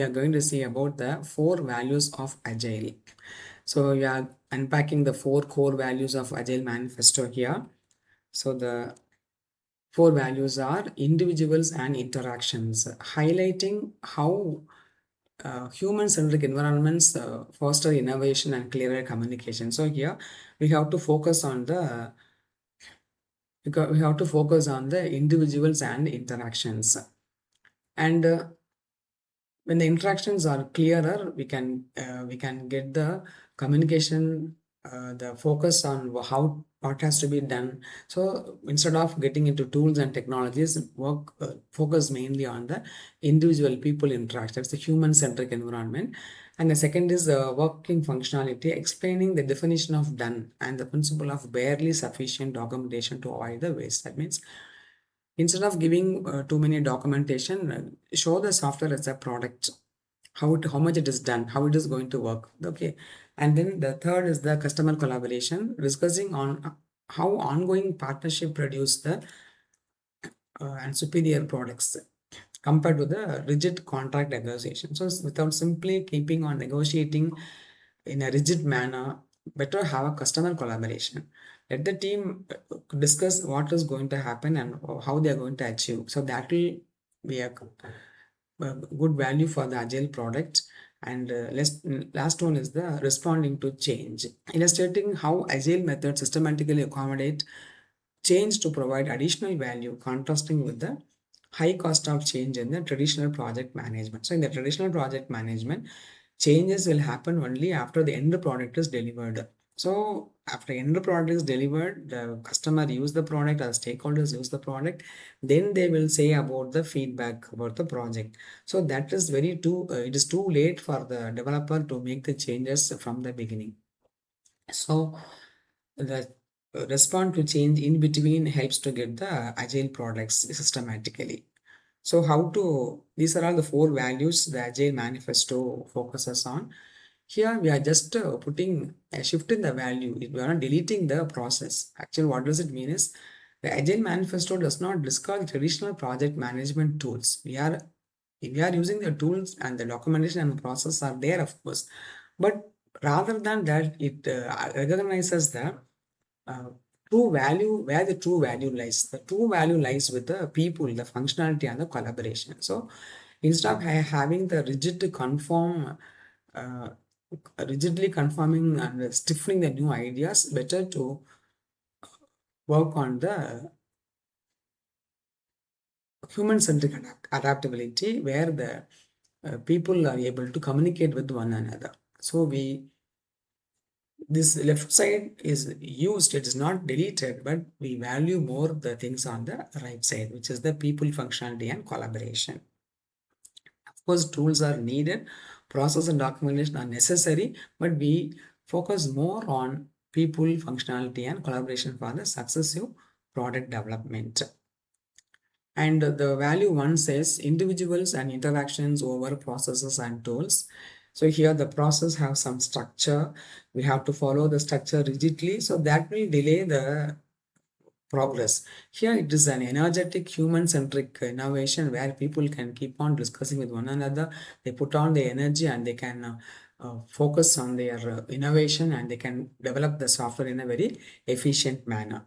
We are going to see about the 4 values of Agile. So we are unpacking the 4 core values of Agile manifesto here. So the 4 values are individuals and interactions, highlighting how human-centric environments foster innovation and clearer communication. So here we have to focus on the individuals and interactions. And when the interactions are clearer, we can get the communication, the focus on how what has to be done. So instead of getting into tools and technologies, focus mainly on the individual people interaction. That's the human-centric environment. And the second is working functionality, explaining the definition of done and the principle of barely sufficient documentation to avoid the waste. That means instead of giving too many documentation, show the software as a product, how much it is done, how it is going to work. Okay. And then the third is the customer collaboration, discussing on how ongoing partnership produce the and superior products compared to the rigid contract negotiation. So without simply keeping on negotiating in a rigid manner, better have a customer collaboration. Let the team discuss what is going to happen and how they are going to achieve. So that will be a good value for the agile product. And last one is the responding to change, illustrating how agile methods systematically accommodate change to provide additional value, contrasting with the high cost of change in the traditional project management. So in the traditional project management, changes will happen only after the end product is delivered. So after end product is delivered, the customer use the product or stakeholders use the product, then they will say about the feedback about the project. So that is it is too late for the developer to make the changes from the beginning. So the respond to change in between helps to get the agile products systematically. So these are all the 4 values the Agile Manifesto focuses on. Here we are just putting a shift in the value. We are not deleting the process. Actually, what does it mean is the Agile Manifesto does not discard traditional project management tools. We are using the tools and the documentation and the process are there, of course. But rather than that, it recognizes the uh, where the true value lies. The true value lies with the people, the functionality, and the collaboration. So instead of having the uh, rigidly conforming and stiffening the new ideas, better to work on the human-centric adaptability, where the people are able to communicate with one another. So this left side is used, it is not deleted, but we value more the things on the right side, which is the people, functionality, and collaboration. Of course, tools are needed, process and documentation are necessary, but we focus more on people, functionality, and collaboration for the successive product development. And the value 1 says individuals and interactions over processes and tools. So here the process have some structure. We have to follow the structure rigidly. So that will delay the progress. Here it is an energetic human-centric innovation where people can keep on discussing with one another. They put on the energy and they can focus on their innovation, and they can develop the software in a very efficient manner.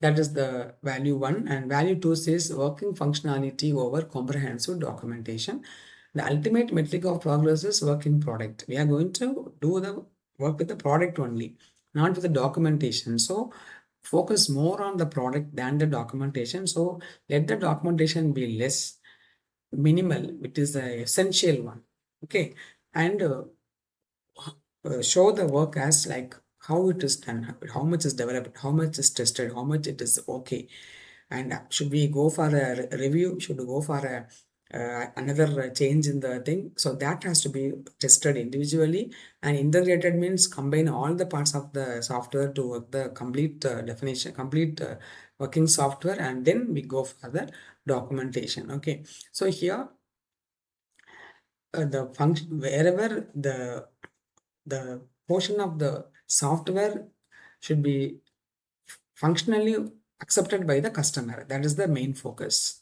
That is the value 1. And value 2 says working functionality over comprehensive documentation. The ultimate metric of progress is working product. We are going to do the work with the product only, not with the documentation. So focus more on the product than the documentation. So let the documentation be less, minimal, which is the essential one. Okay. And show the work as like how it is done, how much is developed, how much is tested, how much it is okay. And should we go for a review? Should we go for another change in the thing? So that has to be tested individually. And integrated means combine all the parts of the software to work the complete definition, complete working software, and then we go for the documentation. Okay. So here the function, wherever the portion of the software should be functionally accepted by the customer. That is the main focus.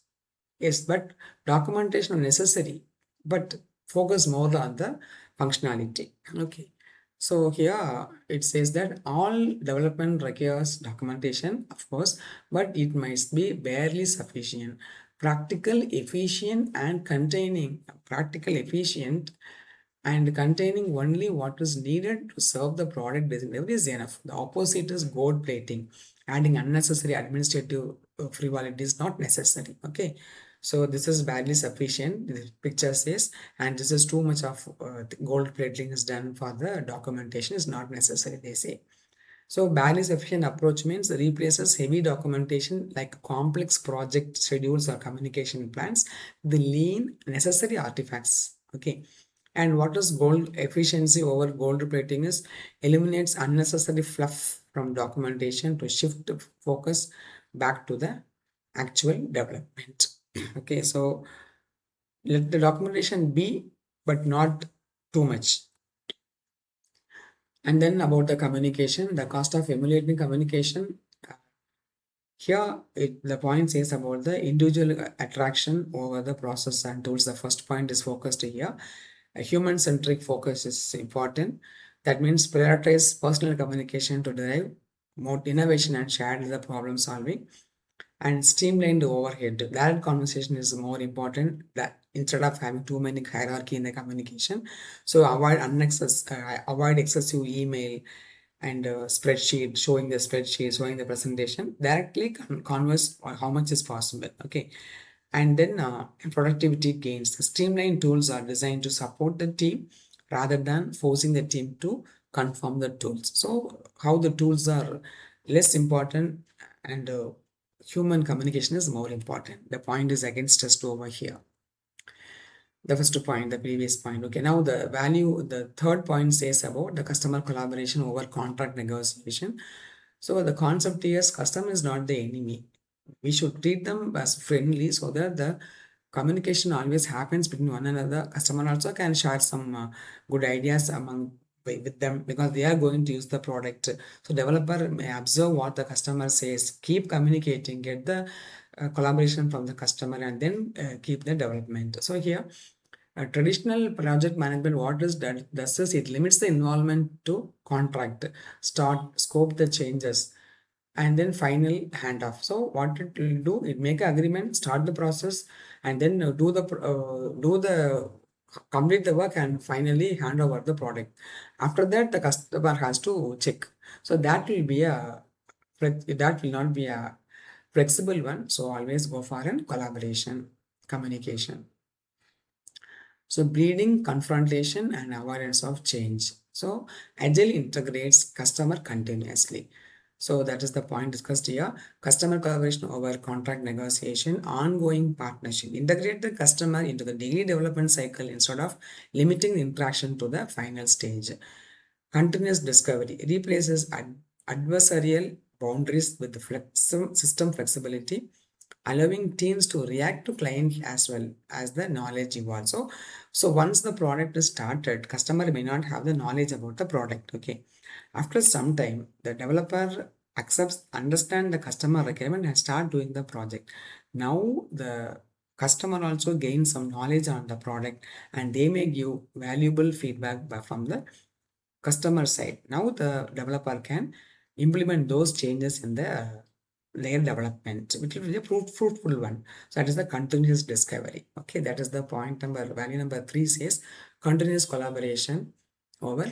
Yes, but documentation is necessary, but focus more on the functionality. Okay. So here it says that all development requires documentation, of course, but it must be barely sufficient, practical, efficient, and containing only what is needed to serve the product delivery is enough. The opposite is gold plating. Adding unnecessary administrative frivolity is not necessary. Okay, so this is barely sufficient. The picture says, and this is too much of gold plating is done for the documentation is not necessary. They say. So barely sufficient approach means replaces heavy documentation like complex project schedules or communication plans, the lean necessary artifacts. Okay. And what is gold efficiency over gold plating is eliminates unnecessary fluff from documentation to shift focus back to the actual development. Okay, so let the documentation be, but not too much. And then about the communication, the cost of emulating communication. Here, the point says about the individual attraction over the process and tools. The first point is focused here. A human-centric focus is important. That means prioritize personal communication to drive more innovation and share the problem solving and streamlined overhead. Direct conversation is more important that instead of having too many hierarchy in the communication. So avoid excessive email and spreadsheet, showing the presentation. Directly converse on how much is possible. Okay. And then productivity gains. The streamlined tools are designed to support the team rather than forcing the team to conform the tools. So how the tools are less important and human communication is more important. The point is against us to over here. The first point, the previous point. Okay, now the third point says about the customer collaboration over contract negotiation. So the concept is customer is not the enemy. We should treat them as friendly so that the communication always happens between one another. Customer also can share some good ideas with them because they are going to use the product. So developer may observe what the customer says, keep communicating, get the collaboration from the customer, and then keep the development. So here traditional project management, what is that does is it limits the involvement to contract, start, scope the changes, and then final handoff. So what it will do, it make an agreement, start the process, and then do the complete the work and finally hand over the product. After that, the customer has to check. So that will not be a flexible one. So always go for a collaboration, communication. So breeding confrontation and avoidance of change. So Agile integrates customer continuously. So that is the point discussed here. Customer collaboration over contract negotiation, ongoing partnership. Integrate the customer into the daily development cycle instead of limiting the interaction to the final stage. Continuous discovery replaces adversarial boundaries with the system flexibility, allowing teams to react to client as well as the knowledge evolves. So once the product is started, customer may not have the knowledge about the product. Okay. After some time, the developer understand the customer requirement and start doing the project. Now the customer also gains some knowledge on the product and they may give valuable feedback from the customer side. Now the developer can implement those changes in the layer development, which will be a fruitful one. So that is the continuous discovery. Okay, that is the value number 3 says continuous collaboration over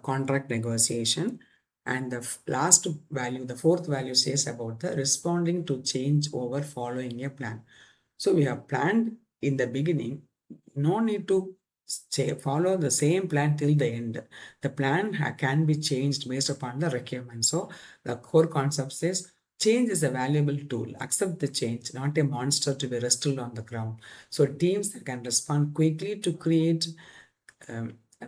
contract negotiation. And the last value, the fourth value says about the responding to change over following a plan. So we have planned in the beginning, no need to follow the same plan till the end. The plan can be changed based upon the requirement. So the core concept says change is a valuable tool. Accept the change, not a monster to be wrestled on the ground. So teams can respond quickly to create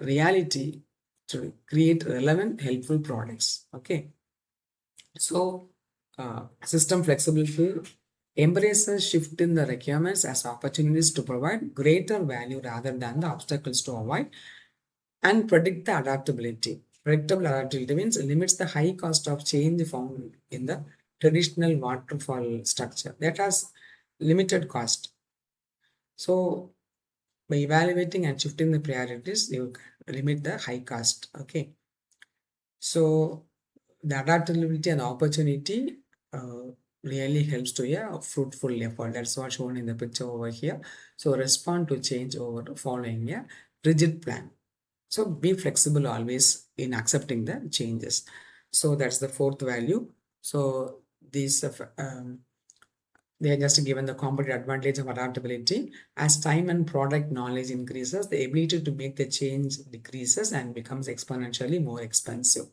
reality, to create relevant, helpful products. Okay. So system flexibility embraces shift in the requirements as opportunities to provide greater value rather than the obstacles to avoid, and predict the adaptability. Predictable adaptability means it limits the high cost of change found in the traditional waterfall structure that has limited cost. So By evaluating and shifting the priorities, you can limit the high cost. Okay. So the adaptability and opportunity really helps to a fruitful effort. That's what shown in the picture over here. So respond to change over following a rigid plan. So be flexible always in accepting the changes. So that's the fourth value. So these they are just given the competitive advantage of adaptability. As time and product knowledge increases, the ability to make the change decreases and becomes exponentially more expensive.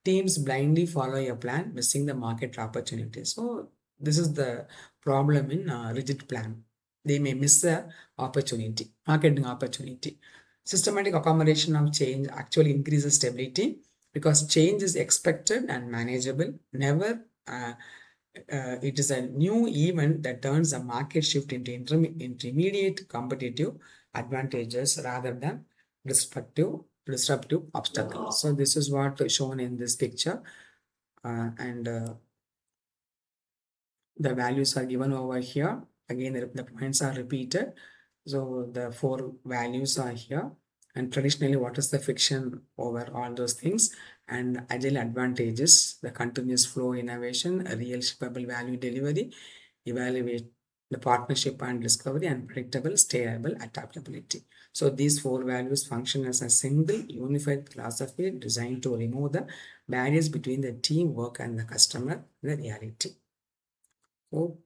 Teams blindly follow a plan, missing the market opportunity. So this is the problem in rigid plan. They may miss the opportunity, marketing opportunity. Systematic accommodation of change actually increases stability because change is expected and manageable. Never it is a new event that turns a market shift into intermediate competitive advantages rather than disruptive obstacles. So this is what is shown in this picture, and the values are given over here. Again, the points are repeated. So the four values are here. And traditionally, what is the friction over all those things? And agile advantages, the continuous flow innovation, a real shippable value delivery, evaluate the partnership and discovery, and predictable, stable adaptability. So these four values function as a single unified philosophy designed to remove the barriers between the teamwork and the customer, the reality. So,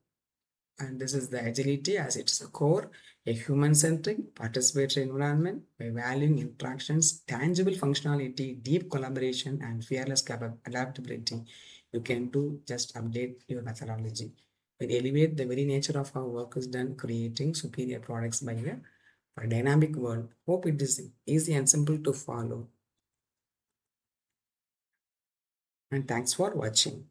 and this is the agility as its a core, a human-centric participatory environment by valuing interactions, tangible functionality, deep collaboration, and fearless adaptability. You can do just update your methodology. We elevate the very nature of our work is done creating superior products by a dynamic world. Hope it is easy and simple to follow. And thanks for watching.